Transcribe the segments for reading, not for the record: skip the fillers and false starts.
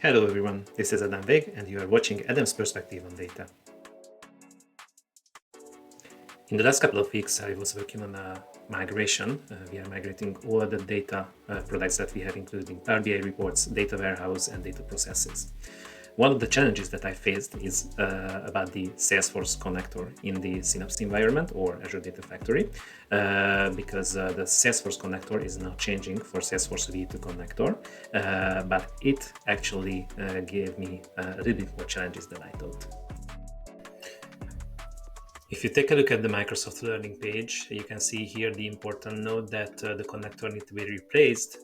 Hello everyone, this is Adam Veg and you are watching Adam's Perspective on Data. In the last couple of weeks I was working on a migration. We are migrating all the data products that we have, including Power BI reports, data warehouse and data processes. One of the challenges that I faced is about the Salesforce connector in the Synapse environment or Azure Data Factory, because the Salesforce connector is now changing for Salesforce V2 connector, but it actually gave me a little bit more challenges than I thought. If you take a look at the Microsoft Learning page, you can see here the important note that the connector needs to be replaced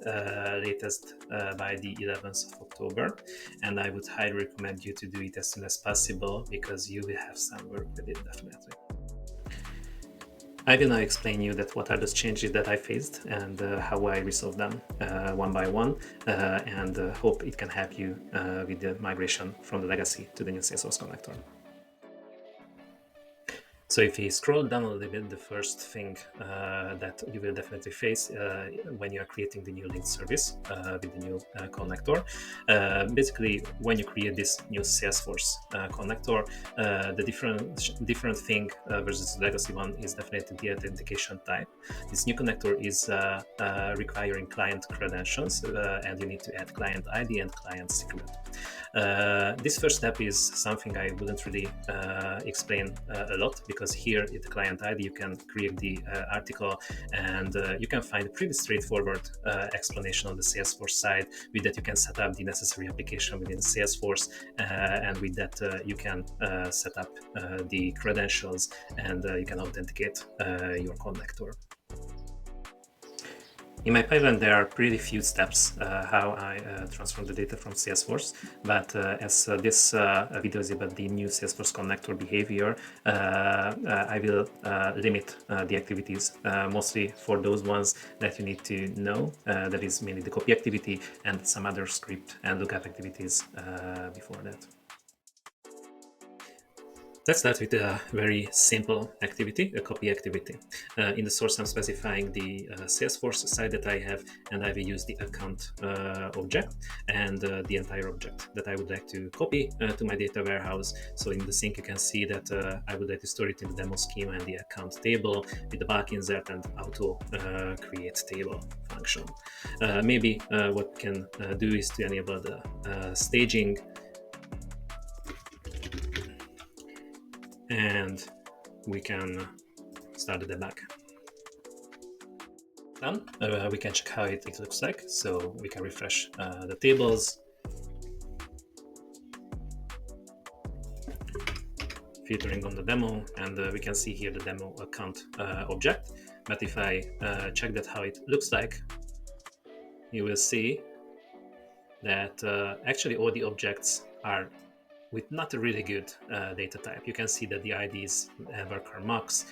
latest by the 11th of October. And I would highly recommend you to do it as soon as possible because you will have some work with it definitely. I will now explain you that what are those changes that I faced and how I resolved them one by one, and hope it can help you with the migration from the legacy to the new Salesforce connector. So if you scroll down a little bit, the first thing that you will definitely face when you are creating the new link service with the new connector, basically when you create this new Salesforce connector, the different thing versus the legacy one is definitely the authentication type. This new connector is requiring client credentials, and you need to add client ID and client secret. This first step is something I wouldn't really explain a lot, because here in the client ID you can create the article and you can find a pretty straightforward explanation on the Salesforce side. With that you can set up the necessary application within Salesforce, and with that you can set up the credentials and you can authenticate your connector. In my pipeline, there are pretty few steps how I transform the data from Salesforce, but as this video is about the new Salesforce connector behavior, I will limit the activities mostly for those ones that you need to know. That is mainly the copy activity and some other script and lookup activities before that. Let's start with a very simple activity, a copy activity. In the source, I'm specifying the Salesforce side that I have, and I will use the account object and the entire object that I would like to copy to my data warehouse. So in the sync, you can see that I would like to store it in the demo schema and the account table with the bulk insert and auto create table function. Maybe what we can do is to enable the staging, and we can start the debug. Done. We can check how it looks like. So we can refresh the tables, filtering on the demo, and we can see here the demo account object. But if I check that how it looks like, you will see that actually all the objects are with not a really good data type. You can see that the IDs embarcar max.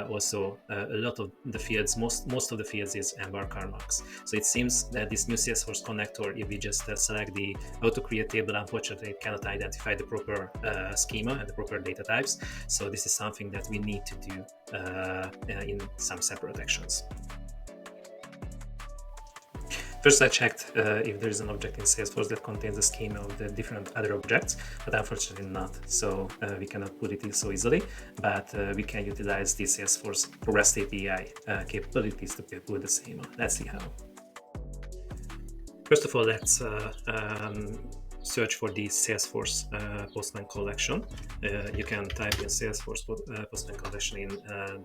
Also, a lot of the fields, most of the fields is embarcar max. So it seems that this new Salesforce connector, if we just select the auto create table, unfortunately it cannot identify the proper schema and the proper data types. So this is something that we need to do in some separate actions. First, I checked if there is an object in Salesforce that contains a schema of the different other objects, but unfortunately not. So we cannot put it in so easily, but we can utilize the Salesforce REST API capabilities to put the schema. Let's see how. First of all, let's search for the Salesforce Postman collection. You can type in Salesforce Postman collection in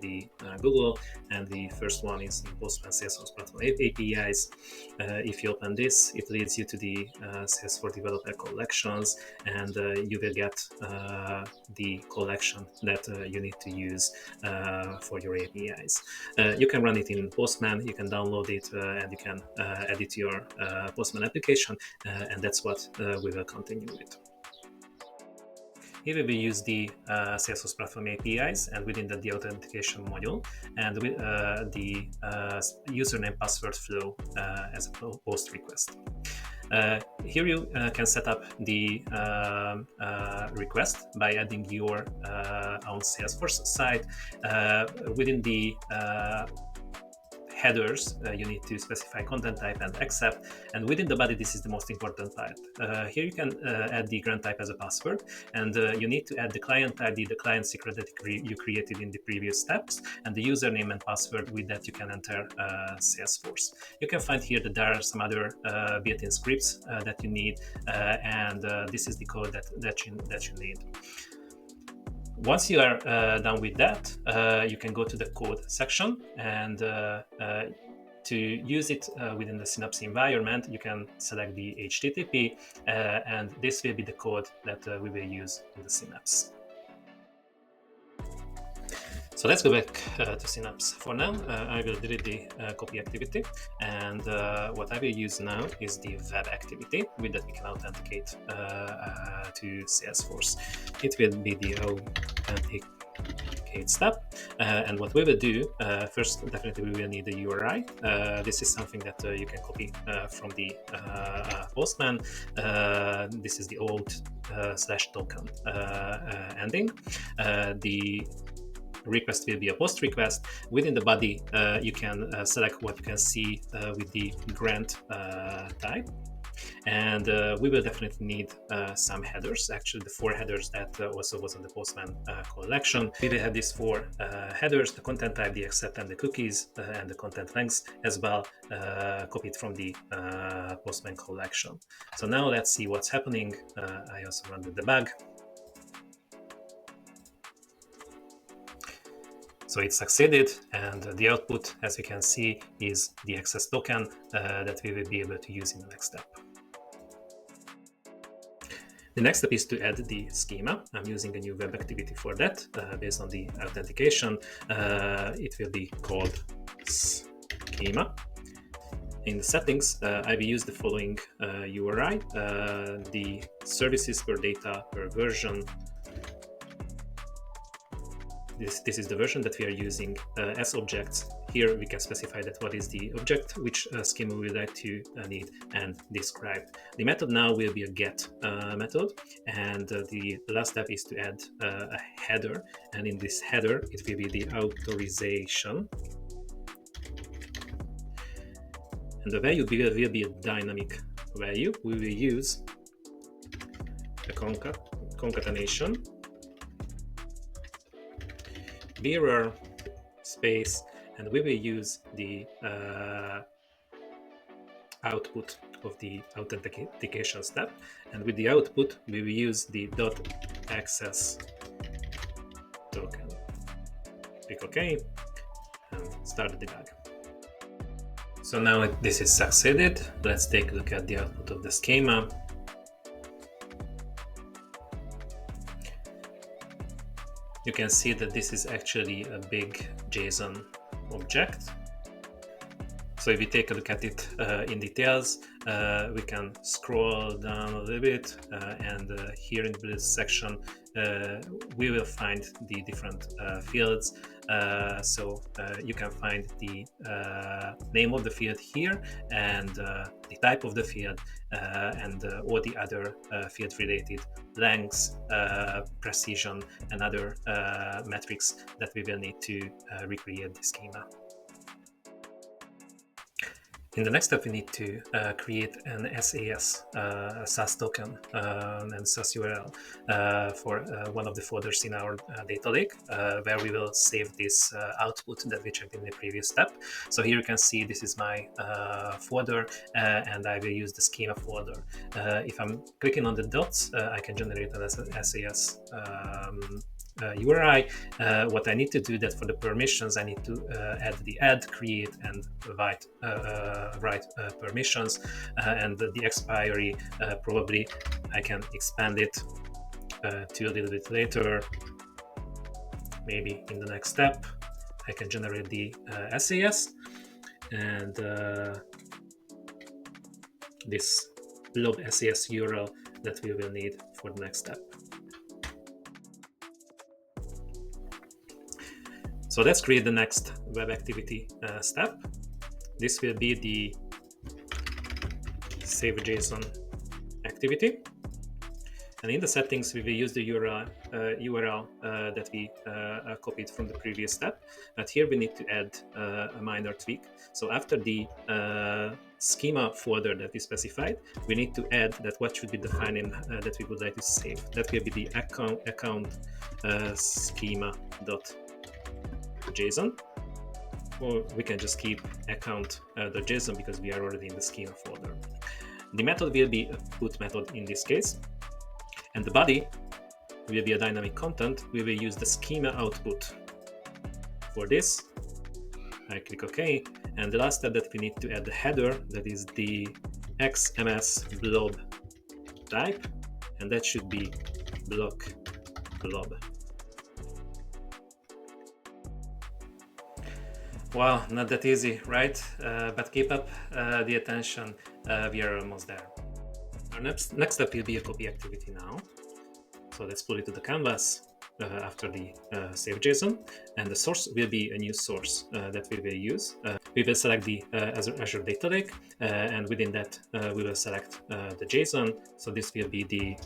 the Google, and the first one is the Postman Salesforce Platform APIs. If you open this, it leads you to the Salesforce Developer Collections, and you will get the collection that you need to use for your APIs. You can run it in Postman, you can download it, and you can edit your Postman application, and that's what we will continue with. Here we will use the Salesforce Platform APIs, and within that the authentication module, and the username password flow as a post request. Here you can set up the request by adding your own Salesforce site within the headers, you need to specify content type and accept. And within the body, this is the most important part. Here you can add the grant type as a password, and you need to add the client ID, the client secret that you created in the previous steps, and the username and password. With that, you can enter Salesforce. You can find here that there are some other built-in scripts that you need, and this is the code that you need. Once you are done with that, you can go to the code section, and to use it within the Synapse environment, you can select the HTTP, and this will be the code that we will use in the Synapse. So let's go back to Synapse. For now, I will delete the copy activity, and what I will use now is the web activity. With that, we can authenticate to Salesforce. It will be the authenticate step, and what we will do first, definitely we will need the URI. This is something that you can copy from the Postman. This is the old /token ending. The request will be a post request. Within the body, you can select what you can see with the grant type. And we will definitely need some headers, actually the 4 headers that also was on the Postman collection. We will have these 4 headers, the content type, the accept, and the cookies, and the content lengths as well, copied from the Postman collection. So now let's see what's happening. I also run the debug. So it succeeded, and the output, as you can see, is the access token that we will be able to use in the next step. The next step is to add the schema. I'm using a new web activity for that, based on the authentication. It will be called schema. In the settings, I will use the following URI, the services per data per version. This is the version that we are using as objects. Here we can specify that what is the object, which schema we would like to need, and describe. The method now will be a get method, and the last step is to add a header, and in this header it will be the authorization, and the value will be a dynamic value. We will use a concatenation mirror space, and we will use the output of the authentication step, and with the output we will use the .access token. Click OK and start the debug. So now this is succeeded. Let's take a look at the output of the schema. You can see that this is actually a big JSON object. So if we take a look at it in details, we can scroll down a little bit, and here in this section we will find the different fields. So you can find the name of the field here, and the type of the field, and all the other field related lengths, precision, and other metrics that we will need to recreate the schema. In the next step, we need to create an SAS, a SAS token, and SAS URL for one of the folders in our data lake, where we will save this output that we checked in the previous step. So here you can see this is my folder, and I will use the schema folder. If I'm clicking on the dots, I can generate an SAS URI. What I need to do that for the permissions, I need to add the add, create, and write permissions, and the expiry, probably I can expand it to a little bit later. Maybe in the next step I can generate the SAS, and this blob SAS URL that we will need for the next step. So let's create the next web activity step. This will be the save JSON activity. And in the settings, we will use the URL that we copied from the previous step. But here we need to add a minor tweak. So after the schema folder that we specified, we need to add that what should be the file name that we would like to save. That will be the account schema.json. Or we can just keep account.json because we are already in the schema folder. The method will be a put method in this case. And the body will be a dynamic content. We will use the schema output. For this, I click OK. And the last step that we need to add the header, that is the XMS blob type, and that should be block blob. Wow, not that easy, right? But keep up the attention. We are almost there. Our next step will be a copy activity now. So let's pull it to the canvas after the save JSON, and the source will be a new source that we will use. We will select the Azure Data Lake, and within that we will select the JSON. So this will be the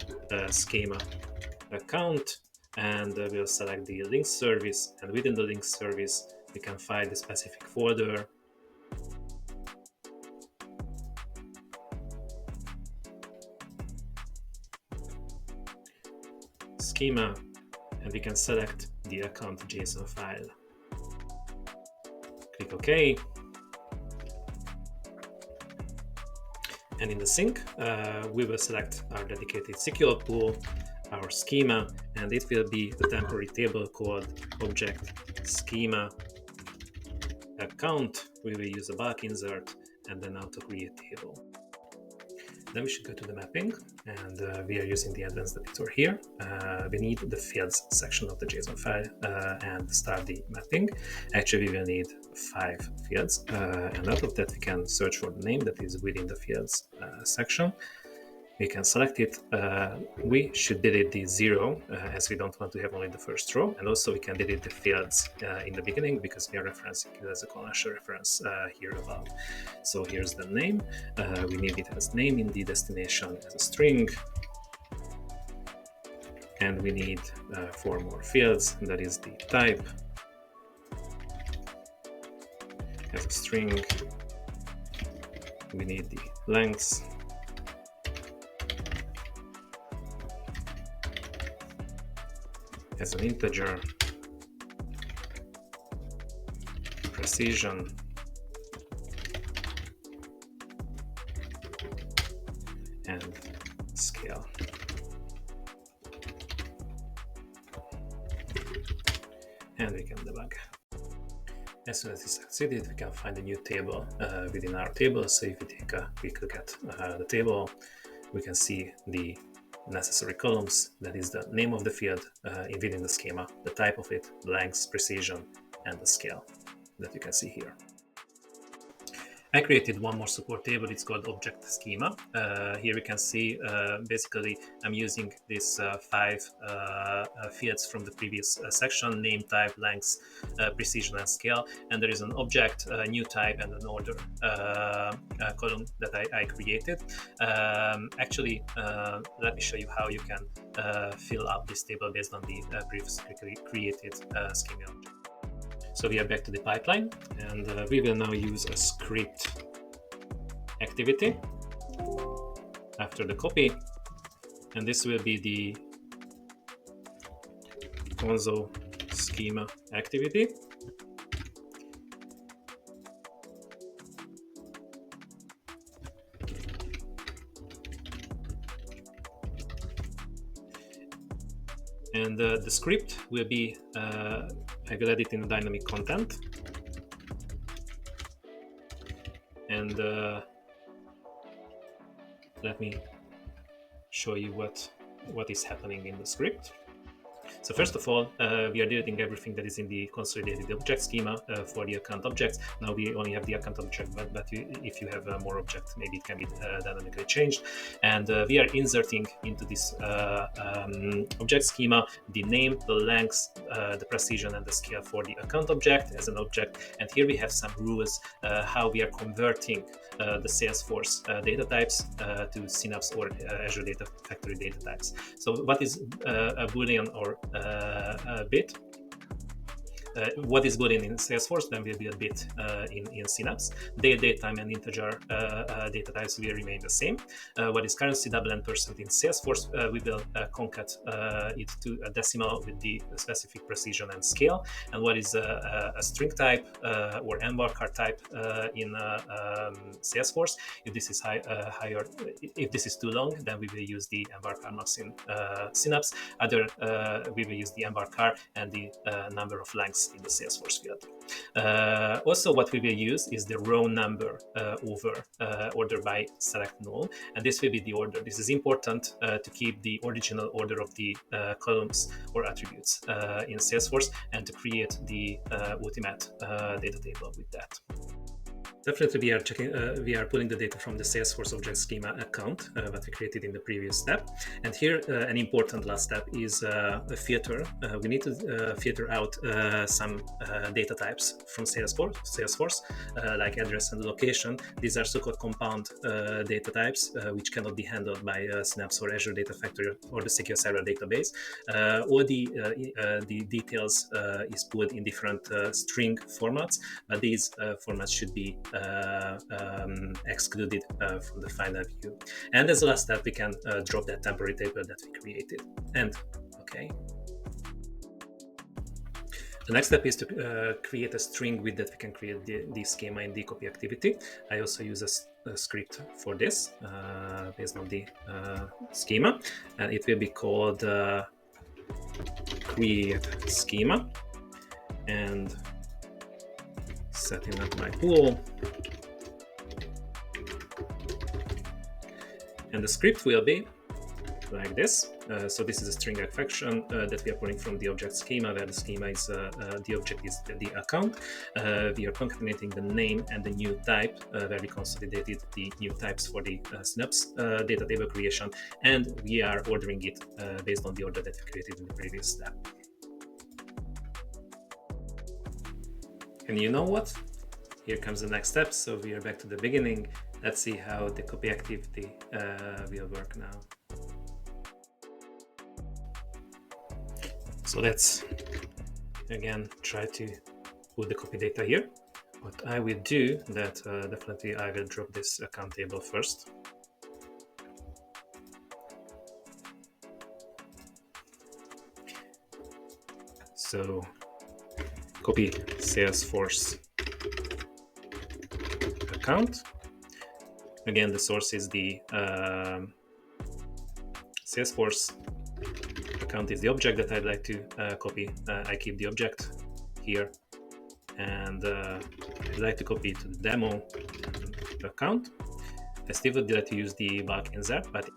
schema account, and we'll select the link service, and within the link service we can find the specific folder. Schema, and we can select the account JSON file. Click OK. And in the sink, we will select our dedicated SQL pool, our schema, and it will be a temporary table called object schema account. We will use a bulk insert and then auto create table. Then we should go to the mapping, and we are using the advanced editor here. We need the fields section of the JSON file and start the mapping. Actually, we will need 5 fields, and out of that we can search for the name that is within the fields section. We can select it. We should delete the 0 as we don't want to have only the first row, and also we can delete the fields in the beginning because we are referencing it as a collection reference here above. So here's the name. We need it as name in the destination as a string, and we need 4 more fields. That is the type as a string. We need the length as an integer, precision, and scale. And we can debug. As soon as we succeeded, we can find a new table within our table. So if we take a quick look at the table, we can see the necessary columns. That is the name of the field within the schema, the type of it, the length, precision, and the scale that you can see here. I created one more support table. It's called object schema. Here we can see basically I'm using these 5 fields from the previous section: name, type, length, precision, and scale. And there is an object, a new type, and an order column that I created. Actually, let me show you how you can fill up this table based on the previously created schema object. So we are back to the pipeline, and we will now use a script activity after the copy, and this will be the console schema activity. And the script will be, I will edit in the dynamic content. And let me show you what is happening in the script. So first of all, we are deleting everything that is in the consolidated object schema for the account objects. Now we only have the account object, but if you have more objects, maybe it can be dynamically changed. And we are inserting into this object schema the name, the length, the precision, and the scale for the account object as an object. And here we have some rules how we are converting the Salesforce data types to Synapse or Azure Data Factory data types. So what is a Boolean or a bit? What is Boolean in Salesforce then will be a bit in Synapse. Datetime and integer data types will remain the same. What is currency, double, and percent in Salesforce, we will concat it to a decimal with the specific precision and scale. And what is a string type or embarker type in Salesforce, if this is higher, if this is too long, then we will use the embarker max in Synapse. Other, we will use the embarker and the number of lengths in the Salesforce field. Also, what we will use is the row number over order by select null, and this will be the order. This is important to keep the original order of the columns or attributes in Salesforce and to create the ultimate data table with that. Definitely, we are checking. We are pulling the data from the Salesforce object schema account that we created in the previous step. And here, an important last step is a filter. We need to filter out some data types from Salesforce, like address and location. These are so-called compound data types, which cannot be handled by Synapse or Azure Data Factory or the secure server database. All the details is put in different string formats, but these formats should be excluded from the final view. And as a last step, we can drop that temporary table that we created. And okay. The next step is to create a string with that we can create the schema in the copy activity. I also use a script for this based on the schema, and it will be called create schema, and setting up my pool. And the script will be like this. So this is a string function that we are pulling from the object schema, where the schema is the object is the account. We are concatenating the name and the new type, where we consolidated the new types for the Synapse data table creation, and we are ordering it based on the order that we created in the previous step. And you know what? Here comes the next step. So we are back to the beginning. Let's see how the copy activity will work now. So let's again try to put the copy data here. What I will do that definitely I will drop this account table first. So copy Salesforce account. Again, the source is the Salesforce account is the object that I'd like to copy. I keep the object here, and I'd like to copy it to the demo account. I still would like to use the bulk insert, but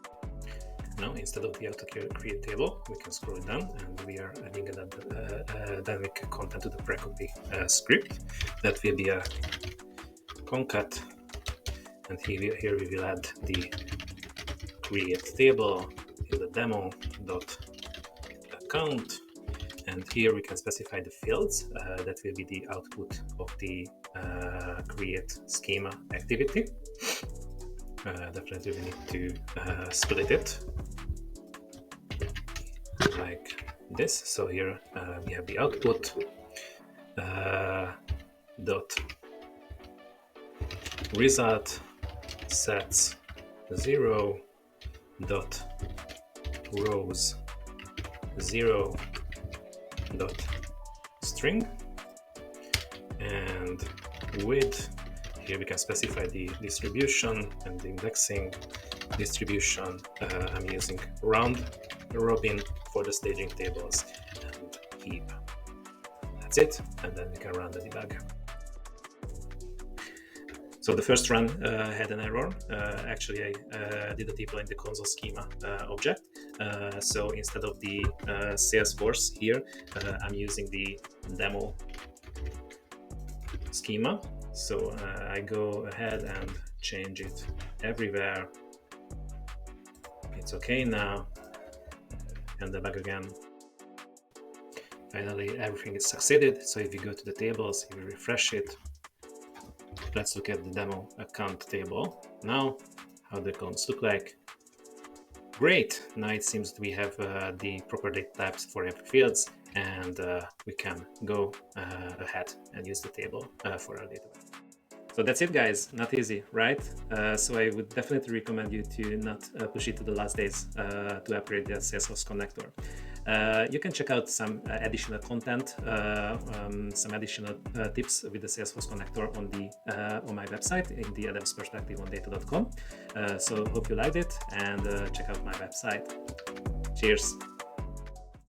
now instead of the auto create table, we can scroll it down, and we are adding a dynamic content to the pre-copy script. That will be a concat, and here we will add the create table in the demo dot account, and here we can specify the fields that will be the output of the create schema activity. Definitely we need to split it like this. So here we have the output dot result sets 0 dot rows 0 dot string, and with here we can specify the distribution and the indexing distribution. I'm using round robin for the staging tables and heap. That's it, and then we can run the debug. So the first run had an error. Actually, I did a deploy in the console schema object. So instead of the Salesforce here, I'm using the demo schema. So I go ahead and change it everywhere. It's okay now. And debug again. Finally, everything is succeeded. So if you go to the tables, you refresh it. Let's look at the demo account table. Now, how the accounts look like. Great! Now it seems that we have the proper data types for every fields, and we can go ahead and use the table for our data. So that's it, guys. Not easy, right? So I would definitely recommend you to not push it to the last days to upgrade the Salesforce connector. You can check out some additional content, some additional tips with the Salesforce connector on my website in the ADF perspective on data.com. So hope you liked it, and check out my website. Cheers.